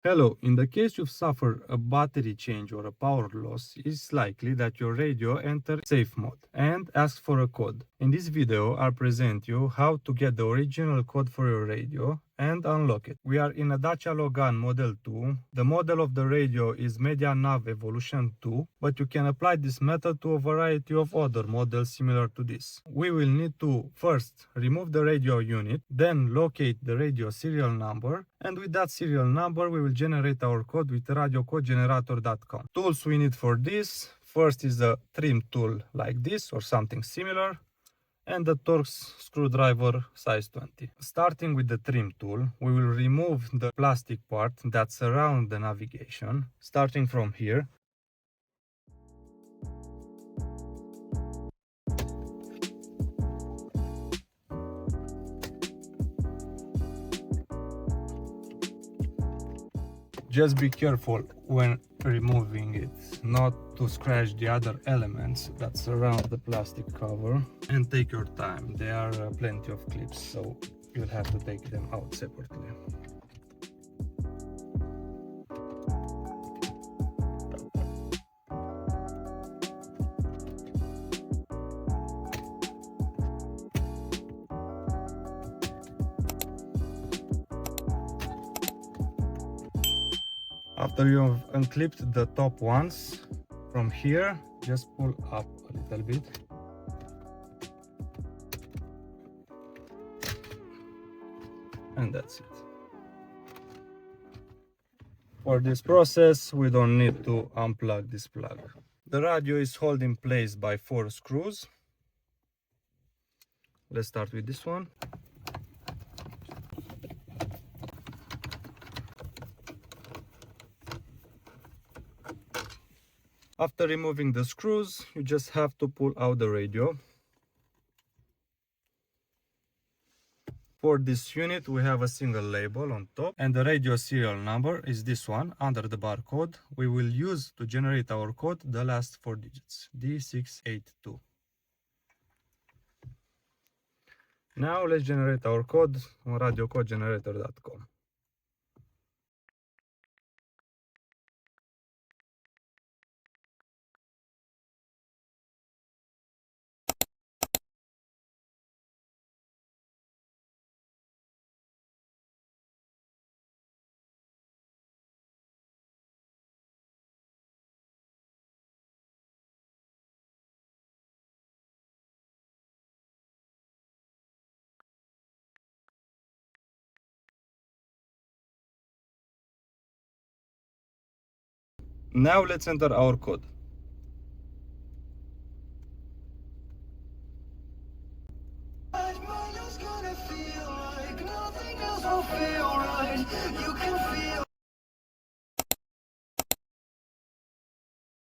Hello, in the case you've suffered a battery change or a power loss, it's likely that your radio entered safe mode and asks for a code. In this video, I'll present you how to get the original code for your radio and unlock it. We are in a Dacia Logan Model 2. The model of the radio is Media Nav Evolution 2, but you can apply this method to a variety of other models similar to this. We will need to first remove the radio unit, then locate the radio serial number, and with that serial number we will generate our code with radiocodegenerator.com. Tools we need for this: first is a trim tool like this or something similar, and the Torx screwdriver size 20. Starting with the trim tool, we will remove the plastic part that surrounds the navigation, starting from here. Just be careful when removing it, not to scratch the other elements that surround the plastic cover, and take your time. There are plenty of clips, so you'll have to take them out separately. After you've unclipped the top ones, from here, just pull up a little bit. And that's it. For this process, we don't need to unplug this plug. The radio is held in place by 4 screws. Let's start with this one. After removing the screws, you just have to pull out the radio. For this unit, we have a single label on top, and the radio serial number is this one under the barcode. We will use to generate our code the last 4 digits, D682. Now let's generate our code on radiocodegenerator.com. Now let's enter our code.